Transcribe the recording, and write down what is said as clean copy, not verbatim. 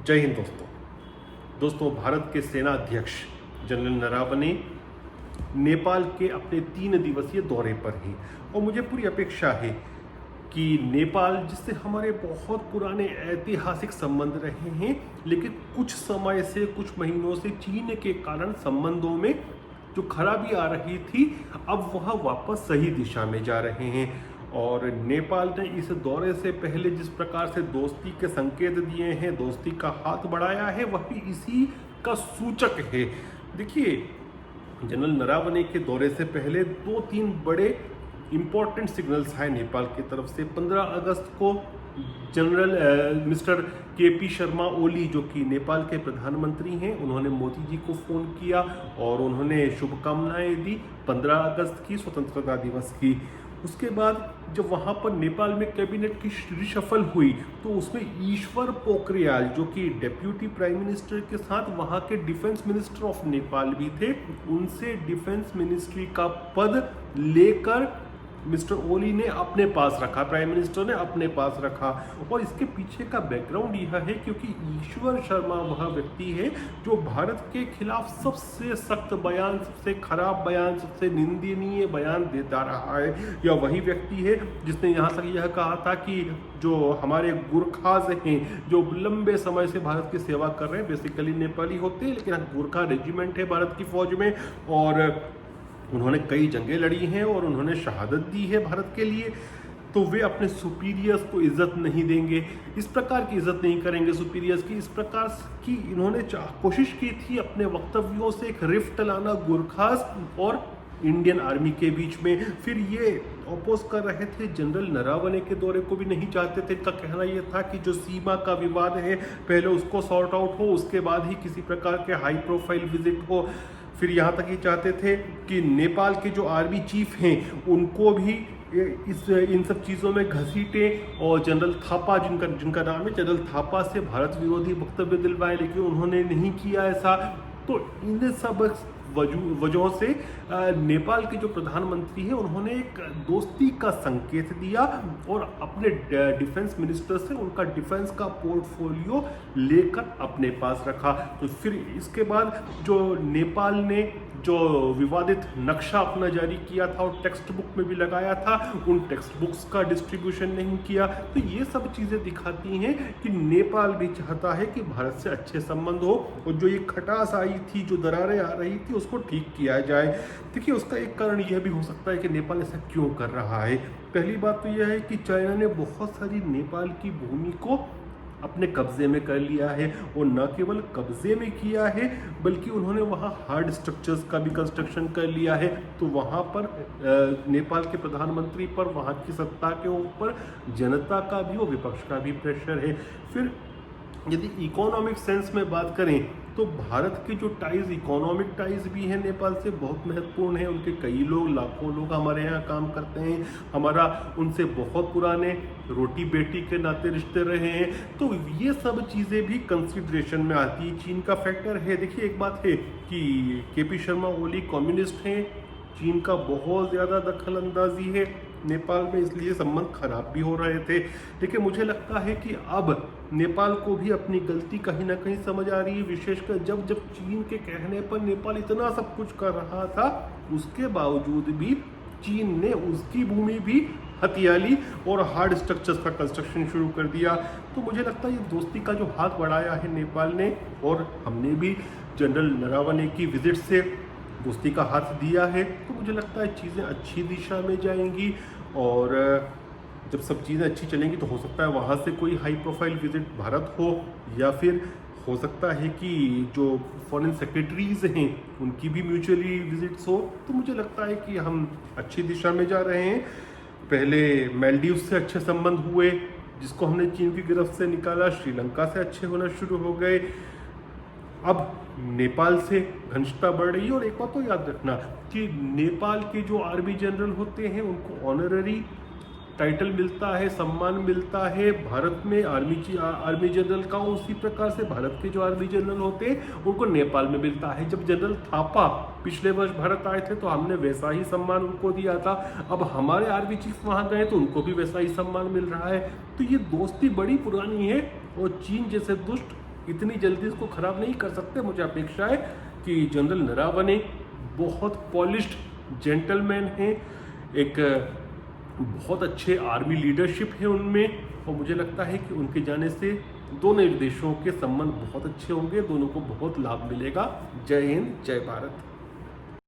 जय हिंद दोस्तों भारत के सेना अध्यक्ष जनरल नरवणे नेपाल के अपने 3 दिवसीय दौरे पर हैं और मुझे पूरी अपेक्षा है कि नेपाल जिससे हमारे बहुत पुराने ऐतिहासिक संबंध रहे हैं, लेकिन कुछ समय से कुछ महीनों से चीन के कारण संबंधों में जो खराबी आ रही थी, अब वह वापस सही दिशा में जा रहे हैं। और नेपाल ने इस दौरे से पहले जिस प्रकार से दोस्ती के संकेत दिए हैं, दोस्ती का हाथ बढ़ाया है, वह भी इसी का सूचक है। देखिए, जनरल नरवणे के दौरे से पहले 2-3 बड़े इम्पॉर्टेंट सिग्नल्स आए नेपाल की तरफ से। 15 अगस्त को general mister KP Sharma Oli, जो कि नेपाल के प्रधानमंत्री हैं, उन्होंने मोदी जी को फ़ोन किया और उन्होंने शुभकामनाएं दी 15 अगस्त की, स्वतंत्रता दिवस की। उसके बाद जब वहाँ पर नेपाल में कैबिनेट की रिशफल हुई तो उसमें ईश्वर पोखरियाल, जो कि डेप्यूटी प्राइम मिनिस्टर के साथ वहाँ के डिफेंस मिनिस्टर ऑफ नेपाल भी थे, उनसे डिफेंस मिनिस्ट्री का पद लेकर मिस्टर ओली ने अपने पास रखा, प्राइम मिनिस्टर ने अपने पास रखा। और इसके पीछे का बैकग्राउंड यह है क्योंकि ईश्वर शर्मा वह व्यक्ति है जो भारत के खिलाफ सबसे सख्त बयान, सबसे खराब बयान, सबसे निंदनीय बयान देता रहा है। या वही व्यक्ति है जिसने यहाँ तक यह कहा था कि जो हमारे गुरखाज हैं, जो लंबे समय से भारत की सेवा कर रहे हैं, बेसिकली नेपाली होते हैं लेकिन गुरखा रेजिमेंट है भारत की फौज में, और उन्होंने कई जंगें लड़ी हैं और उन्होंने शहादत दी है भारत के लिए, तो वे अपने सुपीरियर्स को इज्जत नहीं देंगे, इस प्रकार की इज्जत नहीं करेंगे सुपीरियर्स की। इस प्रकार की इन्होंने कोशिश की थी अपने वक्तव्यों से एक रिफ्ट लाना गुरखास और इंडियन आर्मी के बीच में। फिर ये अपोज कर रहे थे, जनरल नरवणे के दौरे को भी नहीं चाहते थे। इनका कहना यह था कि जो सीमा का विवाद है पहले उसको सॉर्ट आउट हो, उसके बाद ही किसी प्रकार के हाई प्रोफाइल विजिट हो। फिर यहाँ तक ही चाहते थे कि नेपाल के जो आर्मी चीफ हैं उनको भी इन सब चीज़ों में घसीटें और जनरल थापा, जिनका नाम है जनरल थापा, से भारत विरोधी वक्तव्य दिलवाए, लेकिन उन्होंने नहीं किया ऐसा। तो इन सब वजहों से नेपाल के जो प्रधानमंत्री हैं उन्होंने एक दोस्ती का संकेत दिया और अपने डिफेंस मिनिस्टर से उनका डिफेंस का पोर्टफोलियो लेकर अपने पास रखा। तो फिर इसके बाद जो नेपाल ने जो विवादित नक्शा अपना जारी किया था और टेक्स्ट बुक में भी लगाया था, उन टेक्स्ट बुक्स का डिस्ट्रीब्यूशन नहीं किया। तो ये सब चीज़ें दिखाती हैं कि नेपाल भी चाहता है कि भारत से अच्छे संबंध हो और जो ये खटास आई थी, जो दरारें आ रही थी, उसको ठीक किया जाए। देखिए, उसका एक कारण यह भी हो सकता है कि नेपाल ऐसा क्यों कर रहा है। पहली बात तो यह है कि चाइना ने बहुत सारी नेपाल की भूमि को अपने कब्जे में कर लिया है और न केवल कब्जे में किया है बल्कि उन्होंने वहाँ हार्ड स्ट्रक्चर्स का भी कंस्ट्रक्शन कर लिया है। तो वहाँ पर नेपाल के प्रधानमंत्री पर, वहाँ की सत्ता के ऊपर जनता का भी और विपक्ष का भी प्रेशर है। फिर यदि इकोनॉमिक सेंस में बात करें तो भारत के जो टाइज, इकोनॉमिक टाइज भी हैं नेपाल से, बहुत महत्वपूर्ण है। उनके कई लोग, लाखों लोग हमारे यहाँ काम करते हैं, हमारा उनसे बहुत पुराने रोटी बेटी के नाते रिश्ते रहे हैं। तो ये सब चीज़ें भी कंसिडरेशन में आती है। चीन का फैक्टर है। देखिए, एक बात है कि केपी शर्मा ओली कम्युनिस्ट हैं, चीन का बहुत ज़्यादा दखल अंदाजी है नेपाल में, इसलिए संबंध खराब भी हो रहे थे। लेकिन मुझे लगता है कि अब नेपाल को भी अपनी गलती कहीं ना कहीं समझ आ रही है, विशेषकर जब चीन के कहने पर नेपाल इतना सब कुछ कर रहा था, उसके बावजूद भी चीन ने उसकी भूमि भी हथिया ली और हार्ड स्ट्रक्चर्स का कंस्ट्रक्शन शुरू कर दिया। तो मुझे लगता है ये दोस्ती का जो हाथ बढ़ाया है नेपाल ने, और हमने भी जनरल नरवणे की विजिट से दोस्ती का हाथ दिया है, तो मुझे लगता है चीज़ें अच्छी दिशा में जाएंगी। और जब सब चीज़ें अच्छी चलेंगी तो हो सकता है वहाँ से कोई हाई प्रोफाइल विजिट भारत हो, या फिर हो सकता है कि जो फॉरेन सेक्रेटरीज हैं उनकी भी म्यूचुअली विजिट्स हो। तो मुझे लगता है कि हम अच्छी दिशा में जा रहे हैं। पहले मालदीव से अच्छे संबंध हुए, जिसको हमने चीन की गिरफ्त से निकाला। श्रीलंका से अच्छे होना शुरू हो गए। अब नेपाल से घनिष्ठता बढ़ रही है। और एक बात तो याद रखना कि नेपाल के जो आर्मी जनरल होते हैं उनको ऑनररी टाइटल मिलता है, सम्मान मिलता है भारत में आर्मी जनरल का। उसी प्रकार से भारत के जो आर्मी जनरल होते हैं उनको नेपाल में मिलता है। जब जनरल थापा पिछले वर्ष भारत आए थे तो हमने वैसा ही सम्मान उनको दिया था। अब हमारे आर्मी चीफ वहाँ गए तो उनको भी वैसा ही सम्मान मिल रहा है। तो ये दोस्ती बड़ी पुरानी है और चीन जैसे दुष्ट इतनी जल्दी इसको खराब नहीं कर सकते। मुझे अपेक्षा है कि जनरल नरावने बहुत पॉलिश्ड जेंटलमैन हैं, एक बहुत अच्छे आर्मी लीडरशिप है उनमें, और मुझे लगता है कि उनके जाने से दोनों देशों के संबंध बहुत अच्छे होंगे, दोनों को बहुत लाभ मिलेगा। जय हिंद, जय भारत।